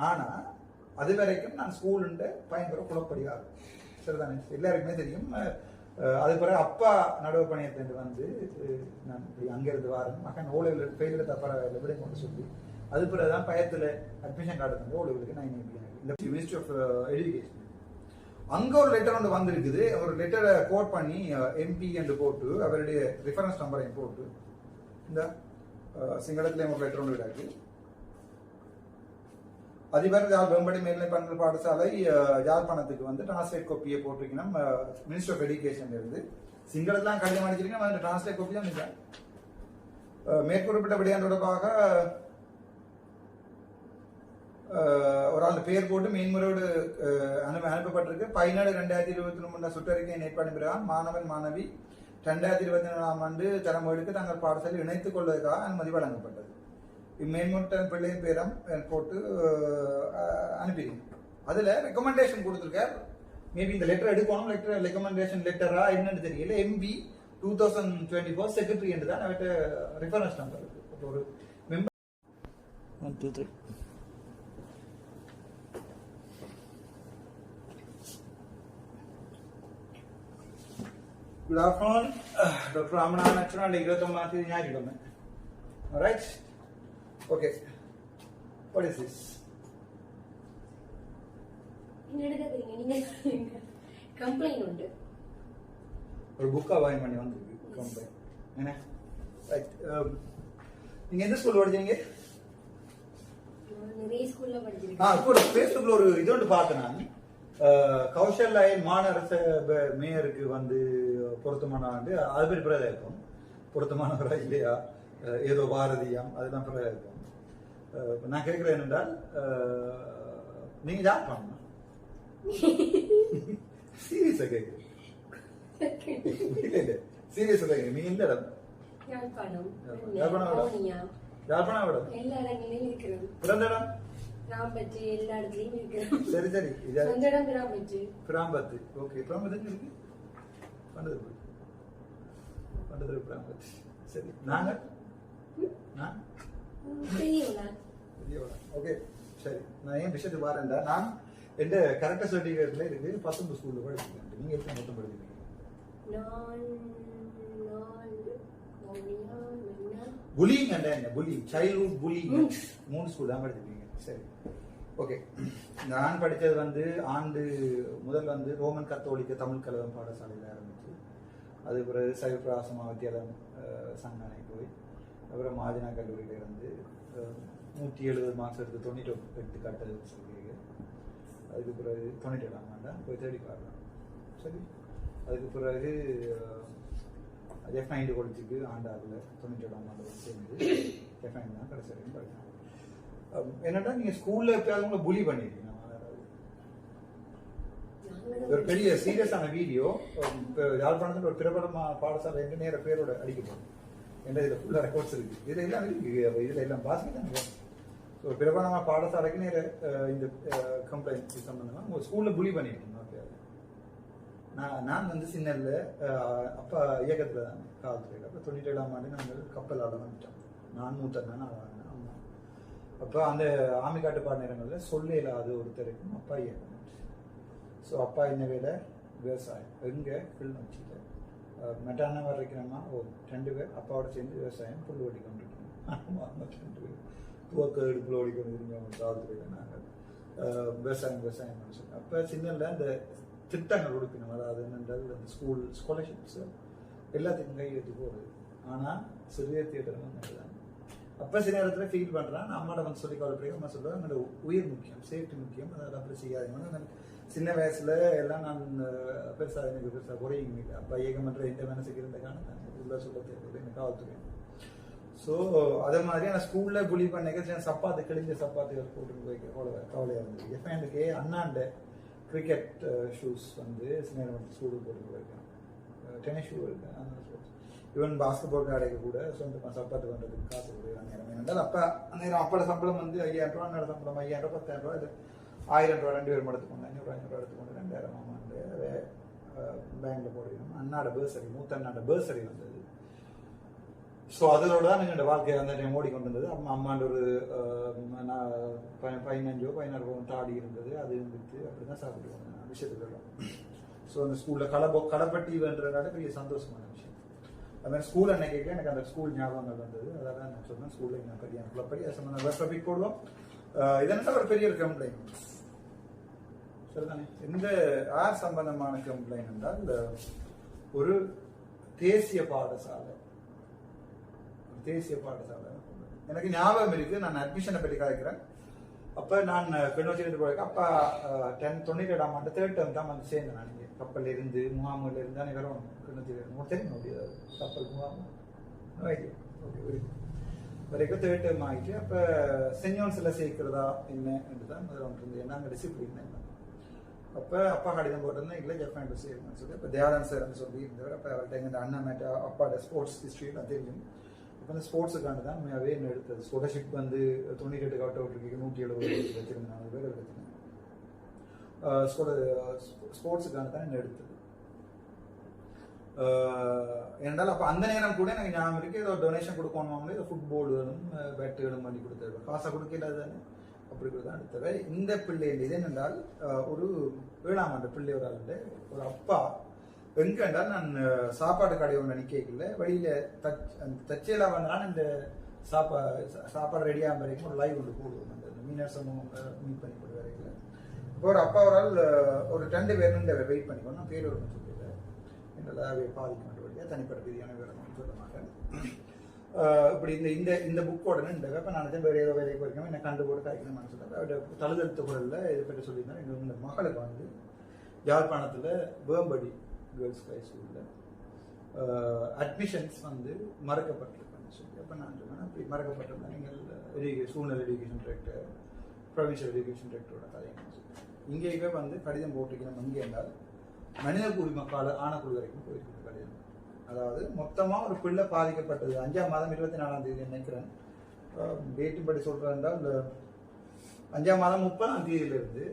ஆனால் அது வரைக்கும் நான் ஸ்கூலுண்டு பயங்கர குழப்படியாக சரிதானே, எல்லாருக்குமே தெரியும். அது பிறகு அப்பா நடுவு பணியத்திலிருந்து வந்து நான் இப்படி அங்கேருந்து வரேன் மகன் ஓலைவில் ஃபெயிலில் தப்பா விட கொண்டு சொல்லி அது பிறகு தான் பயத்தில் அட்மிஷன் கார்டு வந்து ஓலைகளுக்கு நான் இந்த மினிஸ்ட்ரி ஆஃப் எஜுகேஷன் அங்கே ஒரு லெட்டர் ஒன்று வந்திருக்குது. ஒரு லெட்டரை கோட் பண்ணி எம்பி என்று போட்டு அவருடைய ரெஃபரன்ஸ் நம்பரையும் போட்டு இந்த சிங்களத்திலேயும் ஒரு லெட்டர் ஒன்று விடாது. அதிபர் வெம்படி மேல்நிலை பண்பல் பாடசாலை யாழ்ப்பாணத்துக்கு வந்து டிரான்ஸ்லேட் காப்பியை போட்டிருக்கணும். மினிஸ்டர் ஆஃப் எஜுகேஷன் இருந்து சிங்களத்தான் கடிதம் அடிச்சிருக்கணும். அந்த டிரான்ஸ்லேட் காப்பி தான் நினைக்கிறேன். மேற்குறிப்பிட்ட விடயம் தொடர்பாக ஒரு ஆள் பெயர் போட்டு மேன்முறையோடு அனுப்பப்பட்டிருக்கு. 17/2023 சுற்றறிக்கை ஏற்பாடு பிறகு மாணவன் மாணவி 2024ஆம் ஆண்டு தலைமுறைக்கு தங்கள் பாடசாலை இணைத்துக் கொள்வதற்காக அனுமதி வழங்கப்பட்டது. மேன்முறை பிள்ளையின் பேரம் போட்டு அனுப்பிடுங்க. அதில் ரெக்கமெண்டேஷன் கொடுத்துருக்கார். மேபி இந்த லெட்டர் எடுக்கணும். லெட்டர் ரெக்கமெண்டேஷன் லெட்டரா என்னன்னு தெரியல. MB 2024 செக்ரட்டரி என்று தான் அவர்கிட்ட ரெஃபரன்ஸ் நம்பர் இருக்கு. ஒரு member 1 2 3 Good afternoon, Dr. Ramana Nachana, 29 ஞாயிற்றுக்கிழமை. Alright? Okay. What is this? Complaint உண்டு. ஒரு புக்கா வாங்கி பண்ணி வந்திருக்கு கம்ப்ளைண்ட். என்ன? ரைட். நீங்க எந்த ஸ்கூல்ல படிச்சீங்க? நிறைய ஸ்கூல்ல படிச்சிருக்கேன். இப்போ ஃபேஸ்புக்ல ஒரு இது ஒன்று பார்த்தேன் நான். கௌஷல்யா மாநகர மேயருக்கு வந்து பொருத்தமான ஆண்டு அது பேர் பிறகு இருக்கும். பொருத்தமானவரா இல்லையா, ஏதோ பாரதியம் அதெல்லாம் பிறகு இருக்கும். நான் கேட்கிறேன் என்னென்றால் நீங்க ஜாப் பண்ணணும். சீரியஸா கேட்குறேன். சீரியஸா கேட்குறேன். நீங்க எந்த இடம்? யாழ்ப்பாணம். யாழ்ப்பாணம் இடம் எல்லா இடங்களிலும் இருக்கிறது. பிறந்த இடம் கிராம்பத்து எல்லா இடத்துலயும் இருக்கிறது. சரி சரி. சொந்த இடம் கிராம்பத்து. கிராம்பத்து. ஓகே. கிராம்பத்து இருக்கு. பண்டது கிராம்பத்து. சரி. நாங்க ஓகே சரி. நான் ஏன் விஷயத்துக்கு வரேன்டா, நான் எந்த கரெக்டர் சர்டிஃபிகேட்ல இருக்கு 19 ஸ்கூல்ல படிச்சிருக்கேன். நீங்க எத்தனை மொத்தம் படிச்சிருக்கீங்க? புலிங் என்ன புலிங், சைல்ட்ஹுட் புலிங் 3 ஸ்கூல் தான் படிச்சிருக்கீங்க. சரி ஓகே. நான் படித்தது வந்து ஆண்டு முதல் வந்து ரோமன் கத்தோலிக்க தமிழ் கழகம் பாடசாலையில் ஆரம்பிச்சு, அது பிறகு சைவப்பிராசமா வித்தியாலயம் சங்கானை போய் அப்புறம் மாஜினா கல்லூரியில இருந்து 170 மார்க்ஸ் எடுத்து 98 கட்டது சொல்லியிருக்கு. அதுக்கு பிறகு 97ஆம் ஆண்டா போய் தேடி பார்க்கலாம். சரி. அதுக்கு பிறகு F9 காலேஜுக்கு ஆண்டாவில் 97ஆம் ஆண்டு சேர்ந்து F9 தான் கடைசி வரைக்கும் படிக்கலாம். என்னடா நீங்க ஸ்கூல்ல எப்பயாவது உங்களை புலி பண்ணிருக்கீங்க? ஒரு பெரிய சீரியஸான வீடியோ யாழ்ப்பாணத்தில் ஒரு பிரபலமா பாடசாலை என்று நேர பேரோட அடிக்கப்படும். என்ற இதில் ஃபுல்லாக ரெக்கார்ட்ஸ் இருக்கு. இதில் எல்லாம் இருக்கு. இதில் எல்லாம் பாசிக்க தான் ஒரு பிரபலமா பாடசாலைக்கு நேர இந்த கம்ப்ளைண்ட் சம்பந்தமா உங்க ஸ்கூல்ல புலி பண்ணிருக்கீங்க. ஓகே. நான் வந்து சின்னல்ல அப்பா இயக்கத்துல தான் காலத்துல. அப்போ 97ஆம் ஆண்டு நாங்கள் கப்பல் ஆட வந்துட்டோம். நான் மூத்தன்னா அம்மா. அப்போ அந்த ஆமி காட்டுப்பாடு நேரங்களில் சொல்ல இல்லாத ஒருத்தருக்கும் அப்பா இயக்கம். ஸோ அப்பா என்ன வேலை? விவசாயம். எங்கே? கிளிநொச்சியில் மெட்டான வரைக்கிறோமா 2 பேர் அப்பாவோட சேர்ந்து விவசாயம் புல் ஓட்டி கொண்டிருக்கோம். 2 பேர் துவக்க எடுப்புல ஓடிக்கொண்டு இருந்தவங்க காலத்துல நாங்கள் விவசாயம் சொல்லி அப்போ சின்னல இந்த திட்டங்கள் கொடுக்கணும். அதாவது என்னன்றது அந்த ஸ்கூல் ஸ்காலர்ஷிப்ஸ் எல்லாத்துக்கும் கையெழுத்து போகுது. ஆனால் சிறிய தியேட்டர் தான். அப்போ சில இடத்துல ஃபீல் பண்ணுறான். அம்மாட வந்து சொல்லி கவலைப்படி அம்மா சொல்லுவாங்க என்னோட உயிர் முக்கியம், சேஃப்டி முக்கியம், அதாவது அப்படி செய்யாதீங்க. சின்ன வயசுல எல்லாம் நான் பெருசாக எனக்கு பெருசாக குறையும் இல்லை. அப்போ ஏகமற்ற எந்த மனசுக்கு இருந்தக்கான உள்ள சொல்ல தேவையில்லை எனக்கு காவல்துறை. ஸோ அதே மாதிரி நான் ஸ்கூல்ல புலி பண்ணிக்க சப்பாத்து கிழிஞ்ச சப்பாத்துகள் போட்டு போய்க்க கவலையாக இருந்தது. எஃப்ஐண்டுக்கே அண்ணாண்ட கிரிக்கெட் ஷூஸ் வந்து சின்ன ஸ்கூலுக்கு போட்டு போயிருக்கேன். டென்னிஸ் ஷூ இருக்கு. ஈவன் பாஸ்கெட் பால் அடைக்க கூட சொந்தமாக சப்பாத்து பண்ணுறதுக்கு காசு கொடுக்குறாங்க. நேரம் என்னென்றால் அப்போ அந்த நேரம் அப்போட சம்பளம் வந்து 5000 ரூபா, என்னோட சம்பளம் 5000 ரூபா 10,000 ரூபா, இது 1000 ரூபா 2 பேரும் எடுத்துக்கோங்க. 500 எடுத்துக்கொண்டு 2000 ஆமாண்டு பேங்க்ல போடுவோம். அண்ணாட பேர்சரி, மூத்த அண்ணாட பேர்சரி வந்தது. ஸோ அதோட தான் எங்களோட வாழ்க்கை அந்த டைம் ஓடிக்கொண்டிருந்தது. அம்மாண்ட ஒரு 15-16 தாடி இருந்தது, அது இருந்துச்சு. அப்படி தான் சாப்பிட்டு வந்தேன் விஷயத்துக்கு. ஸோ அந்த ஸ்கூலில் களைப்பட்டின்றதுனால பெரிய சந்தோஷமான விஷயம். அது மாதிரி ஸ்கூல் அன்னைக்கு எனக்கு அந்த ஸ்கூல் ஞாபகங்கள் வந்தது. அதான் நான் சொன்னேன், ஸ்கூலில் நான் பெரிய குளப்படி வெப்பி போடுவோம். இதனால ஒரு பெரிய ஒரு கம்ப்ளைண்ட் சரிதானே. எந்த ஆர் சம்பந்தமான கம்ப்ளைண்ட் என்றால் ஒரு தேசிய பாடசாலை எனக்கு ஞாபகம் இருக்கு. நான் அட்மிஷனை பற்றி கலைக்கிறேன். அப்ப நான் கிளிநொச்சியிலிருந்து போயிருக்கேன். அப்பா 97ஆம் ஆண்டு 3rd term தான் வந்து சேர்ந்தேன். நான் இங்கே கப்பல்ல இருந்து முகாமில் இருந்து தானே வரணும். கிளிநொச்சியில் இருந்து தெரியும் முடியாது கப்பல் முகாம் வரைக்கும் 3rd term ஆகிட்டு. அப்ப சென்ட் ஜோன்ஸ்ல சேர்க்கிறதா என்ன என்று தான் முதல்ல ஒன்று இருந்தது. நாங்கள் டிசிப்ளின் என்ன. அப்ப அப்பா கடிதம் போட்டிருந்தேன், இல்லை ஜப்பான் சேர்க்கணும்னு சொல்லி. இப்போ தயானந்த் சார்னு சொல்லி இருந்தவர். அப்போ அவர்கிட்ட எங்கள் அண்ணன் மேட்ட அப்பாவோட ஸ்போர்ட்ஸ் ஹிஸ்ட்ரியெல்லாம் தெரியும். இப்போ இந்த ஸ்போர்ட்ஸுக்காண்டு தான் உண்மையாகவே என்ன எடுத்தது. ஸ்கோலர்ஷிப் வந்து 98 கவுட் அவுட் இருக்கு, 170 வச்சிருந்தேன், 4 பேர் எடுத்தேன். ஸ்போர்ட்ஸுக்காண்டு தான் என்ன எடுத்தது. ஏனென்றால் அப்போ அந்த நேரம் கூட எனக்கு ஞாபகம் இருக்கு, ஏதோ டொனேஷன் கொடுக்கணும், ஏதோ ஃபுட்பால்களும் பேட்டுகளும் பண்ணி கொடுத்தது. காசை கொடுக்கல தானே, அப்படி கூட தான் எடுத்தவை. இந்த பிள்ளை இது என்னென்றால் ஒரு 7ஆம் ஆண்டு பிள்ளை ஒரு அப்பா எங்க என்றால், நான் சாப்பாடு கடை ஒன்று நிற்கல, வழியில தச்சையெல்லாம் வந்தாலும் இந்த சாப்பாடு ரெடியாக வரைக்கும் ஒரு லைவ் ஒன்று போடுவோம். அந்த மீனர் சமூகம் மீட் பண்ணி போடுற வரைக்கும் இப்போ ஒரு அப்பா ஒரு 2 பேர் வெயிட் பண்ணிக்கணும். நான் பேர் ஒரு சொல்லிடுறேன், என்னெல்லாம் பாதிக்க தனிப்பட்ட ரீதியான விவரம் சொல்ல மாட்டேன். இப்படி இந்த புக்கோட இப்போ நான் வேறு ஏதோ வேலைக்கு போயிருக்கேன், என்னை கண்டு போட்டு காய்க்கணும்னு சொல்லுவேன். அவருடைய தழுதழுத்த குரலில் இதை பற்றி சொல்லியிருந்தேன். எங்கள் மகளுக்கு வந்து யாழ்ப்பாணத்தில் வேம்படி கேர்ள்ஸ் ஹை ஸ்கூலில் அட்மிஷன்ஸ் வந்து மறக்கப்பட்டிருக்கான்னு சொல்லி. அப்போ நான் சொன்னேன், அப்படி மறக்கப்பட்டிருந்தேன், நீங்கள் சூழ்நிலை எஜுகேஷன் டைரக்டர், ப்ரொவின்ஷியல் எஜுகேஷன் டைரக்டரோட கதைன்னு சொல்லி. இங்கேயே வந்து கடிதம் போட்டிருக்கணும். இங்கே என்றால் மனித உரிமைக்கால ஆணைக்குழு வரைக்கும் போயிருக்கிறது கடிதம். அதாவது மொத்தமாக ஒரு பிள்ளை பாதிக்கப்பட்டது 5ஆம் மாதம் 24ஆம் தேதி நினைக்கிறேன். டேட்டுப்படி சொல்கிறேன் என்றால் 5ஆம் மாதம் 30ஆம் தேதியிலிருந்து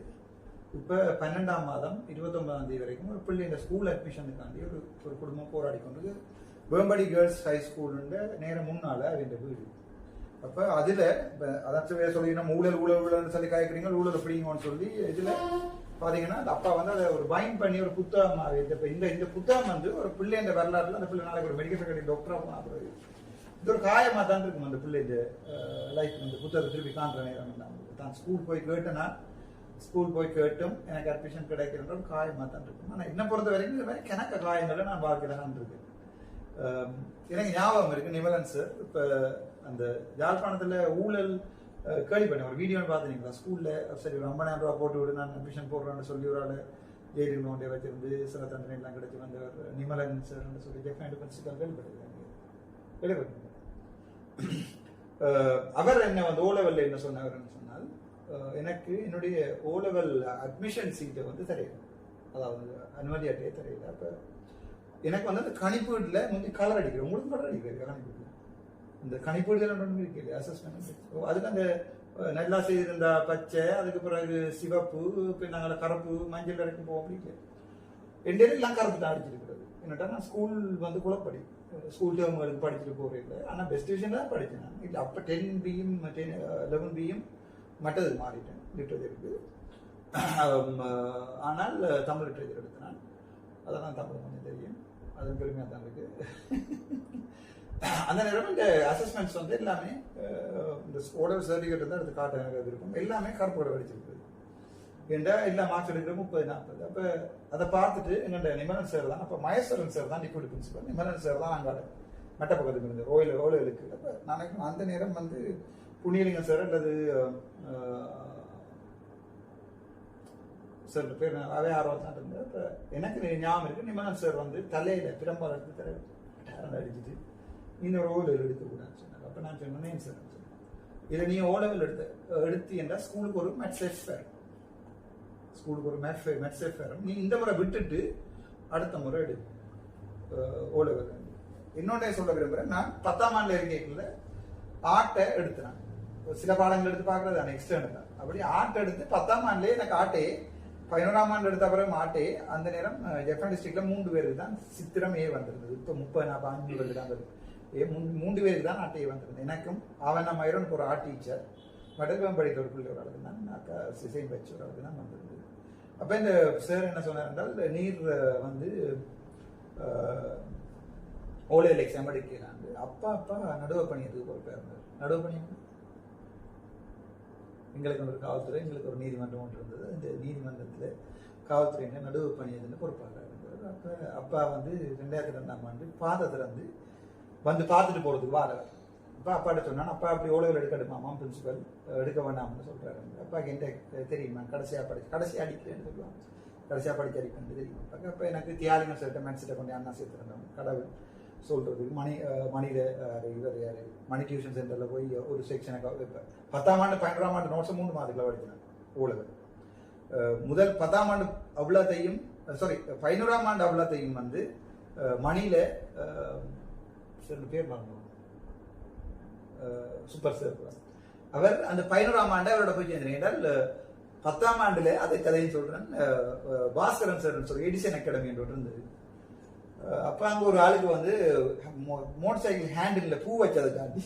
இப்போ 12ஆம் மாதம் 29ஆம் தேதி வரைக்கும் ஒரு பிள்ளை இந்த ஸ்கூல் அட்மிஷனுக்காண்டி ஒரு குடும்பம் போராடி கொண்டு வேம்படி கேர்ள்ஸ் ஹை ஸ்கூலுன்ற நேரம் முன்னால அவங்க வீடு. அப்போ அதில் அதாச்சும் சொல்லிங்கன்னா ஊழல்னு சொல்லி காய்க்கிறீங்க, ஊழல் எப்படிங்கன்னு சொல்லி இதில் பார்த்தீங்கன்னா அந்த அப்பா வந்து அதை ஒரு பைண்ட் பண்ணி ஒரு புத்தகமாக இப்போ இந்த புத்தகம் வந்து ஒரு பிள்ளைன்ற வரலாறுல அந்த பிள்ளை நாளைக்கு ஒரு மெடிக்கல் ஃபேக்கல்டி டாக்டராக போனால் பிறகு இது ஒரு காயமாக தான் இருக்கும் அந்த பிள்ளை. இந்த லைஃப் அந்த புத்தகத்தை திருப்பி காண்ற நேரம் தான் ஸ்கூல் போய் கேட்டும் எனக்கு அட்மிஷன் கிடைக்கின்ற ஒரு காயமாக தான் இருக்கும். ஆனால் என்ன பொறுத்த வரைக்கும் இந்த மாதிரி கணக்க காயங்களை நான் பார்க்கிறேன் இருக்கு. எனக்கு ஞாபகம் இருக்கு, நிமலன் சார் இப்போ அந்த யாழ்ப்பாணத்தில் ஊழல் கேள்விப்பட்டேன், ஒரு வீடியோன்னு பார்த்துனீங்களா, ஸ்கூலில் சரி ஒரு 50,000 ரூபா போட்டு விடு நான் அட்மிஷன் போடுறேன்னு சொல்லி ஒரு ஆள் ஜெயிலில் நோண்டியை வச்சிருந்து சில தண்டனை எல்லாம் கிடைச்சி வந்தவர் நிமலன் சார்ன்னு சொல்லி ஜப்பான் பிரின்சிபல் கேள்விப்பட்டிருக்காங்க. அவர் என்ன வந்து ஓலெவல்ல என்ன சொன்னவர்னு சொன்னால், எனக்கு என்னுடைய ஓலெவல் அட்மிஷன் சீட்டை வந்து தெரியல, அதாவது அனுமதி அட்டையே தெரியல. அப்போ எனக்கு வந்து அந்த கணிப்பீட்டில் முந்தி கலர் அடிக்கிறேன், உங்களுக்கு கலர் அடிக்கிறது கணிப்பீட்டில் இந்த கணிப்பீடுகள் ஒன்று இருக்கு அசஸ்மெண்ட். அதுக்கு அந்த நல்லா செய்திருந்தா பச்சை, அதுக்கு பிறகு சிவப்பு, இப்போ நாங்கள் கருப்பு மஞ்சள் வரைக்கும் போவோம். அப்படி என் எல்லாம் கருப்பு தான் அடிச்சிருக்கிறது. என்னட்டா நான் ஸ்கூல் வந்து குளப்படி ஸ்கூல் டேர்முகளுக்கு படிச்சுட்டு போகிறேன். ஆனால் பெஸ்ட் டிவிஷன் தான் படித்தேன் நான். இல்லை அப்போ 10B-யும் 11B-யும் மற்றது மாறிட்டேன் லிட்ரேச்சருக்கு. ஆனால் தமிழ் லிட்ரேச்சர் எடுத்தேன். அதெல்லாம் தமிழ் கொஞ்சம் தெரியும், அது பெருமையாக தான் இருக்கு. அந்த நேரம் இந்த அசஸ்மெண்ட்ஸ் வந்து எல்லாமே இந்த ஓடர் சர்டிஃபிகேட் தான் எடுத்து காட்ட எனக்கு இருக்கும். எல்லாமே கருப்போட படிச்சிருக்கு. ஏண்டா எல்லா மார்க்ஸ் எடுக்கிற 30-40. அப்போ அதை பார்த்துட்டு எங்கள்ட நிமலன் சார் தான், அப்போ மகேஸ்வரன் சார் தான் டிப்யூட்டி பிரின்சிபல், நிமலன் சார் தான் நாங்கள் மெட்ட பக்கத்துக்கு இருந்தது ஓலைகளுக்கு. அப்போ நான் அந்த நேரம் வந்து புண்ணியலிங்கம் சார் அல்லது சார் பேர் அவே ஆர்வம் தான் இருந்தது. அப்போ எனக்கு ஞாபகம் இருக்கு, நிமலன் சார் வந்து தலையில பிரம்பால் எடுத்து தர அடிச்சுட்டு இன்னொரு ஓலெவல் எடுக்கக்கூடாதுன்னு சொன்னாங்க. அப்போ நான் சொன்னேன் சார் சொன்னேன், இதை நீ ஓலெவல் எடுத்து என்றால் ஸ்கூலுக்கு ஒரு மேட்சேஃப் ஃபேர், ஸ்கூலுக்கு ஒரு மேட்சேஃப் ஃபேர் நீ இந்த முறை விட்டுட்டு அடுத்த முறை எடு ஓலெவல். இன்னொன்றே சொல்ல விரும்புகிறேன், நான் 10ஆம் ஆண்டில் இருக்கைக்குள்ள ஆர்ட்டை எடுத்துறேன். சில பாடங்கள் எடுத்து பார்க்கறது நான் எக்ஸ்டர்னல் தான். அப்படி ஆர்ட் எடுத்து 10ஆம் ஆண்டுலேயே எனக்கு ஆர்ட்டே, 11ஆம் ஆண்டு எடுத்த பிறகு ஆர்ட்டே. அந்த நேரம் ஜப்பான் டிஸ்ட்ரிக்ட்ல 3 பேருக்கு தான் சித்திரம் ஏ வந்திருந்தது. இப்போ 30-45 தான் வருது. மூன்று பேருக்கு தான் ஆர்டிஐ வந்திருந்தது. எனக்கும் அவன் நம்ம ஐரோனுக்கு ஒரு ஆர்ட் டீச்சர், மடல்வம் படித்த ஒரு பிள்ளை ஒரு ஆளுக்கு தான், அக்கா சிசைன் வச்ச ஒரு ஆளுக்கு தான் வந்திருந்தது. அப்போ இந்த சார் என்ன சொன்னார் என்றால், நீர் வந்து ஓலையில் எக்ஸாம் அடிக்கிறாங்க. அப்பா நடுவு பணியத்துக்கு ஒரு பேர் இருந்தார். நடுவு பணி எங்களுக்கு ஒரு காவல்துறை, எங்களுக்கு ஒரு நீதிமன்றம் ஒன்று இருந்தது. இந்த நீதிமன்றத்தில் காவல்துறையினர் நடுவு பணியதுன்னு பொறுப்பாக இருந்தார். அப்பா வந்து 2002ஆம் ஆண்டு பாதை திறந்து வந்து பார்த்துட்டு போகிறதுக்கு வாரவர். அப்பா அப்பாட்ட சொன்னான், அப்பா அப்படி ஓலைகள் எடுக்கணுமாமா பிரின்சிபல், எடுக்க வேண்டாம்னு சொல்கிறாரு. அப்பாவுக்கு என்கிட்ட தெரியுமா, கடைசியாக அடிக்கிறேன்னு சொல்லுவாங்க, கடைசியாக படிக்க அடிக்கிறது தெரியும். அப்போ எனக்கு தியாலிங்க சேர்த்த மேன்சிட்ட கொண்டு அண்ணா சேர்த்துருந்தோம். கடவுள் சொல்கிறதுக்கு மணியில் இவர் யார் மணி டியூஷன் சென்டரில் போய் ஒரு செக்ஷனை இப்போ 10ஆம் ஆண்டு 12ஆம் ஆண்டு நோட்ஸை 3 மாதத்தில் படிக்கிறேன் ஓலைகள். முதல் 10ஆம் ஆண்டு அவ்வளோத்தையும் 11ஆம் ஆண்டு அவ்வளோத்தையும் வந்து மணியில் பேர் மறந்தோம், சூப்பர் சார் அவர் அந்த 11ஆம் ஆண்டு அவரோட போய் சேர்ந்தேன். என்றால் 10ஆம் ஆண்டுல அதை கதையும் சொல்றேன். பாஸ்கரன் சார் சொல்லி எடிசன் அகாடமி என்று இருந்தது. அப்ப அங்க ஒரு ஆளுக்கு வந்து மோட்டர் சைக்கிள் ஹேண்டில் பூ வச்சதுக்காண்டி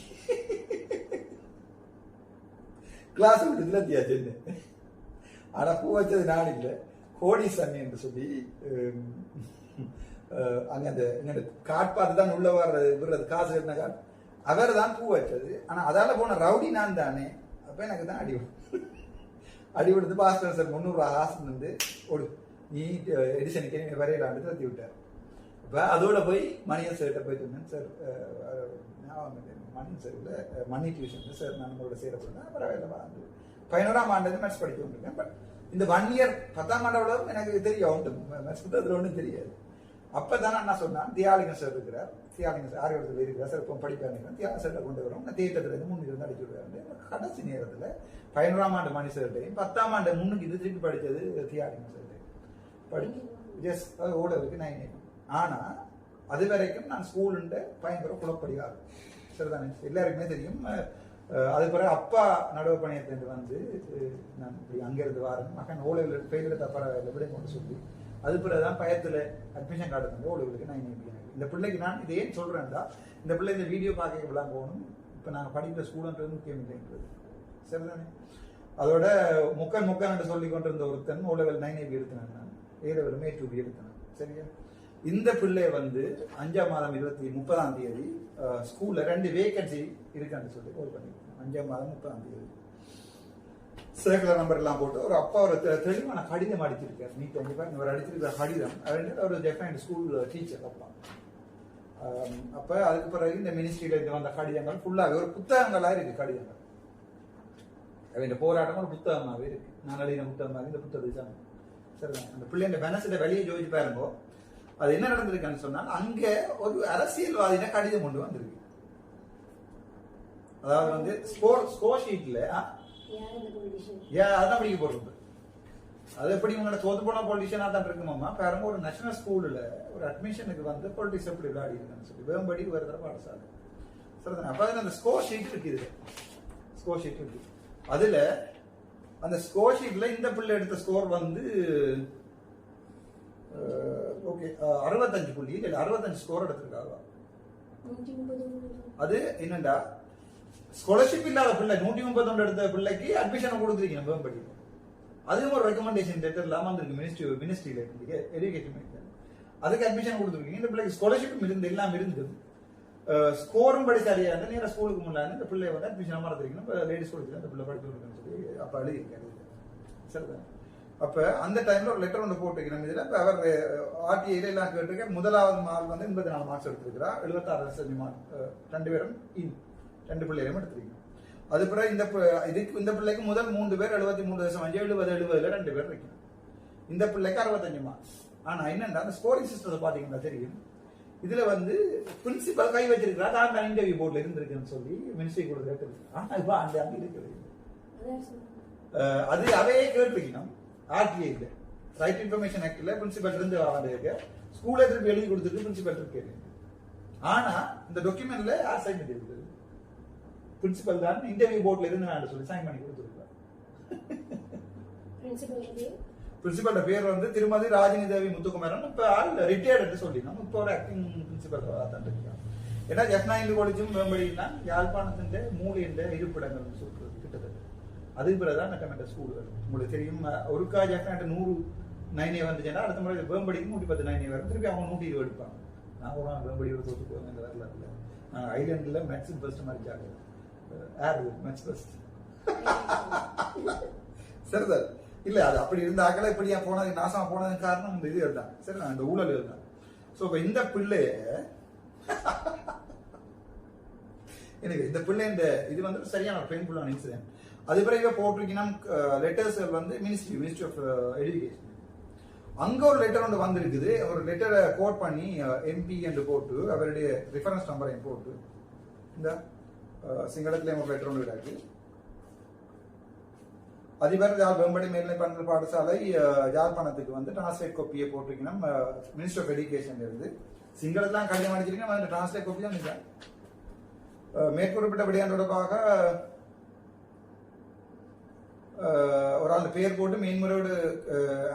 கிளாஸ் விடுதல தியாச்சு. ஆனா பூ வச்சது நான் இல்லை, கோடி சன்னி என்று சொல்லி அங்க அந்த காட்பாத்து தான் உள்ள வர்றது காசு கட்டின காட் அவர் தான் பூ வச்சது. ஆனா அதால போன ரவுடி நான் தானே. அப்ப எனக்கு தான் அடிவிடுத்து பாஸ்கர் சார் 300 ஆசன் வந்து ஓடு நீ எடிஷனுக்கு நீ வரையலான்னு தத்தி விட்டார். இப்போ அதோட போய் மணியன் சார்கிட்ட போயிட்டு இருந்தேன். சார் மணியன் சார்ல மணி டியூஷன் சார் நான் உங்களோட சேரப்படுறேன். பரவாயில்ல வந்து 11ஆம் ஆண்டு மேத்ஸ் படிக்க வந்துருக்கேன். பட் இந்த 1 இயர் 10ஆம் ஆண்டோட எனக்கு தெரியும் உண்டு மேத்ஸ் அதில் ஒன்றும் தெரியாது. அப்பதான் என்ன சொன்னான், தியாலிங்க சார் இருக்கிறார், தியாலிங்க சார் ஆரோக்கியத்தில் இருக்கிறார் சார், இப்போ படிப்பாங்க தியாக சார்கிட்ட கொண்டு வரோம். நான் தியேட்டர்லேருந்து 3 இருந்து அடிச்சு விடுவாரு. கடைசி நேரத்தில் 11ஆம் ஆண்டு மணி சார்ட்டையும் 10ஆம் ஆண்டு 3க்கு இது திருப்பி படித்தது தியாலிங்க சார்ட்டையும் படிச்சு ஜஸ்ட் அது ஓடவுக்கு 9. ஆனால் அது வரைக்கும் நான் ஸ்கூலுண்ட பயங்கர குழப்படியாக சரிதானே எல்லாருக்குமே தெரியும். அது பிறகு அப்பா நடுவு பணியத்திலிருந்து வந்து நான் இப்படி அங்கேருந்து வரேன் மகன் ஓலைவில் ஃபெயிலில் தப்பா விட கொண்டு சொல்லி அது பிறகுதான் பயத்தில் அட்மிஷன் கார்டு வந்து ஓலைகளுக்கு 9 இந்த பிள்ளைக்கு நான் இதை ஏன் சொல்கிறேன்டா, இந்த பிள்ளை இந்த வீடியோ பார்க்க இப்படிலாம் போகணும். இப்போ நாங்கள் படிக்கிற ஸ்கூலுன்றது முக்கியம் இல்லைன்றது சரிதானே. அதோட முக்கன் சொல்லி கொண்டிருந்த ஒருத்தன் ஓலைகள் 9 எடுத்தினான், நான் ஏலவில் மே 2 எடுத்தேன் சரியா. இந்த பிள்ளை வந்து 5ஆம் மாதம் 30ஆம் தேதி ஸ்கூல்ல 2 வேகன்சி இருக்கான்னு சொல்லி கால் பண்ணி 5ஆம் மாதம் 30ஆம் தேதி சர்க்குலர் நம்பர் எல்லாம் போட்டு ஒரு அப்பா ஒரு தெளிவான கடிதம் அடிச்சிருக்காரு. நீ கண்டிப்பா இவர் அடிச்சிருக்கிற கடிதம் ஒரு டெஃபைன்ட் ஸ்கூல் டீச்சர் அப்பா. அப்ப அதுக்கு பிறகு இந்த மினிஸ்ட்ரியில இருந்து வந்த கடிதங்கள் ஃபுல்லாகவே ஒரு புத்தகங்களா இருக்கு. கடிதங்கள் இந்த போராட்டம் ஒரு புத்தகமாகவே இருக்கு. நான் எழுதின புத்தகமாக இந்த புத்தகத்தை சரிதான். அந்த பிள்ளை இந்த பெனசிட்ட வெளியே ஜோதிச்சு பாருங்கோ. அது என்ன நடந்திருக்குன்னு சொன்னால், அங்க ஒரு அரசியல்வாதின கடிதம் கொண்டு வந்திருக்கு. அதாவது வந்து ஸ்கோர் ஷீட்ல அதான் படிக்க போறது. அது எப்படி உங்களோட தோத்து போன பொலிட்டிஷியனா தான் இருக்குமாமா பாருங்க. ஒரு நேஷனல் ஸ்கூல்ல ஒரு அட்மிஷனுக்கு வந்து பொலிட்டிக்ஸ் எப்படி விளையாடி இருக்குன்னு சொல்லி வேம்படி வருகிற பாடசாலை சரிதானே. அப்ப அந்த ஸ்கோர் ஷீட் இருக்குது, ஸ்கோர் ஷீட் இருக்கு. அதுல அந்த ஸ்கோர் ஷீட்ல இந்த பிள்ளை எடுத்த ஸ்கோர் வந்து ஓகே 65 புள்ளி இல்ல 65 ஸ்கோர் எடுத்திருக்காங்க. அது என்னண்டா ஸ்காலர்ஷிப் இல்லாத பிள்ளை 131 எடுத்த பிள்ளைக்கு அட்மிஷன் கொடுத்துருக்கீங்க வேம்படி. அதுவும் ஒரு ரெக்கமெண்டேஷன் லெட்டர் இல்லாம வந்திருக்கு மினிஸ்ட்ரியில இருக்கு எஜுகேஷன் மினிஸ்டர். அதுக்கு அட்மிஷன் கொடுத்துருக்கீங்க. இந்த பிள்ளைக்கு ஸ்காலர்ஷிப்பும் இருந்து எல்லாம் இருந்து ஸ்கோரும் படி சரியா இருந்தா நேரம் ஸ்கூலுக்கு முன்னாடி இந்த பிள்ளை வந்து அட்மிஷன் அமர்த்திருக்கீங்க. இப்போ லேடிஸ் கொடுத்து அந்த பிள்ளை படிச்சு கொடுக்குன்னு சொல்லி அப்ப எழுதியிருக்காரு சரிதான். அப்ப அந்த டைம்ல ஒரு லெட்டர் ஒன்று போட்டுக்கிறோம். இதுல அவர் ஆர்டிஐல எல்லாம் கேட்டிருக்க. முதலாவது மார்க் வந்து 84 மார்க்ஸ் எடுத்திருக்கிறா. 76% மார்க் 2 பேரும் 2 பிள்ளைகளும் எடுத்திருக்கீங்க. அது பிறகு இந்த பிள்ளைக்கு முதல் 3 பேர் 73.5 70 2 பேர் இருக்கணும். இந்த பிள்ளைக்கு 65 மார்க்ஸ். ஆனா என்னன்னா அந்த ஸ்கோரிங் சிஸ்டத்தை பாத்தீங்கன்னா தெரியும். இதுல வந்து பிரின்சிபல் கை வச்சிருக்கிறா. நான் இன்டர்வியூ போர்ட்ல இருந்திருக்குன்னு சொல்லி மினிஸ்ட்ரி கொடுத்து இருக்கு. ஆனா இப்ப அந்த அங்கே இருக்குது. அது அவையே கேட்டிருக்கணும். ஆர்டிஐல ரைட் இன்ஃபர்மேஷன் ஆக்ட்ல பிரின்சிபல் இருந்து வாங்க ஸ்கூல்ல திருப்பி எழுதி கொடுத்துட்டு பிரின்சிபல் இருக்கு. ஆனா இந்த டாக்குமெண்ட்ல யார் சைன் பண்ணிருக்குது? பிரின்சிபல் தான் இன்டர்வியூ போர்ட்ல இருந்து நான் சொல்லி சைன் பண்ணி கொடுத்துருக்கேன். பிரின்சிபல் பேர் வந்து திருமதி ராஜினி தேவி முத்துக்குமாரன். இப்ப ரிட்டையர்டு சொல்லினோம். இப்போ ஒரு ஆக்டிங் பிரின்சிபல் தான் இருக்காங்க. ஏன்னா ஜெஃப்னாயின் காலேஜும் வேம்படினா யாழ்ப்பாணத்தின் மூலியின் இருப்பிடங்கள் சுற்றுறது கிட்டத்தட்ட அதுக்கு பிறகுதான் நட்டமட்ட ஸ்கூல்கள் உங்களுக்கு தெரியும். ஒருக்கா ஜெஃப்னாட்ட 100 9A வந்துச்சுன்னா அடுத்த முறை வேம்படிக்கு 110 9A வரும். திருப்பி அவங்க 120 எடுப்பாங்க. நான் கூட வேம்படி ஒரு தோற்று போவேன் இந்த வரலாறுல. நான் ஐலண்டில் மேக்ஸிம் ஃபர்ஸ்ட் மாதிரி ஜாக ஏர் மேக்ஸ் ஃபர்ஸ்ட் சரி சார். இல்ல அது அப்படி இருந்த ஆக்களை இப்படியா போனது நாசமா போனதுக்கு காரணம் இந்த இது இருந்தாங்க. சரி நான் இந்த ஊழல் இருந்தாங்க. ஸோ இப்போ இந்த பிள்ளைய எனக்கு இந்த பிள்ளை இந்த இது வந்து சரியான பெயின்ஃபுல்லான இன்சிடென்ட். அது பிறகு போட்டிருக்கீங்கன்னா லெட்டர்ஸ் வந்து மினிஸ்ட்ரி ஆஃப் எஜுகேஷன் அங்க ஒரு லெட்டர் ஒன்று வந்திருக்குது. ஒரு லெட்டரை கோட் பண்ணி MP என்று போட்டு அவருடைய ரெஃபரன்ஸ் நம்பரையும் போட்டு இந்த சிங்களத்திலேயும் ஒரு லெட்டர் ஒன்று இருக்கு. அதிபர் வேம்படி மேல்நிலை பாடசாலை யாழ்ப்பாணத்துக்கு வந்து டிரான்ஸ்லேட் காப்பியை போட்டிருக்கீங்கன்னா மினிஸ்டர் ஆஃப் எஜுகேஷன் இருந்து சிங்களத்தான் கடிதம் அடிச்சிருக்கீங்கன்னா அந்த டிரான்ஸ்லேட் காப்பி தான் நிற்கிறேன். மேற்கொள்ளப்பட்டபடியான தொடர்பாக ஒரு ஆள் பெயர் போட்டு மேன்முறையோடு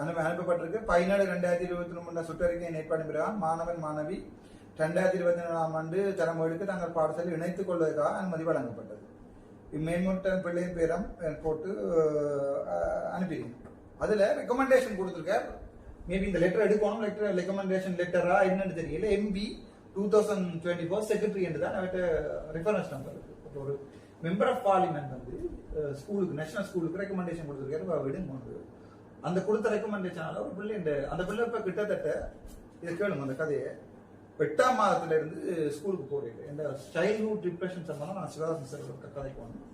அனுப்பப்பட்டிருக்கு. 17/2023 சுற்றறிக்கையின் ஏற்பாடு பிறகு மாணவன் மாணவி 2024ஆம் ஆண்டு தரமொழிக்கு தங்கள் பாடசாலை இணைத்துக் கொள்வதற்காக அனுமதி வழங்கப்பட்டது. இம்மேன்முட்டன் பிள்ளையின் பேரம் போட்டு அனுப்பிடுங்க. அதுல ரெக்கமெண்டேஷன் கொடுத்துருக்கார். மேபி இந்த லெட்டர் எடுக்கணும். லெட்டர் ரெக்கமெண்டேஷன் லெட்டரா என்னன்னு தெரியல. MB 2024 செக்ரட்டரி என்று தான் அவர்கிட்ட ரெஃபரன்ஸ் நம்பர் இருக்கு. ஒரு மெம்பர் ஆஃப் பார்லிமெண்ட் வந்து ஸ்கூலுக்கு நேஷனல் ஸ்கூலுக்கு ரெக்கமெண்டேஷன் கொடுத்துருக்காரு. விடுங்க அந்த கொடுத்த ரெக்கமெண்டேஷனால ஒரு பிள்ளை அந்த பிள்ளை இப்ப கிட்டத்தட்ட இதை கேளுங்க அந்த கதையை 8ஆம் மாதத்துல இருந்து ஸ்கூலுக்கு போறீங்க. இந்த சைல்ட்ஹுட் டிப்ரெஷன் சம்பந்தம் நான் சிவதாஸ் சாரோட கதைக்கு வந்தேன்.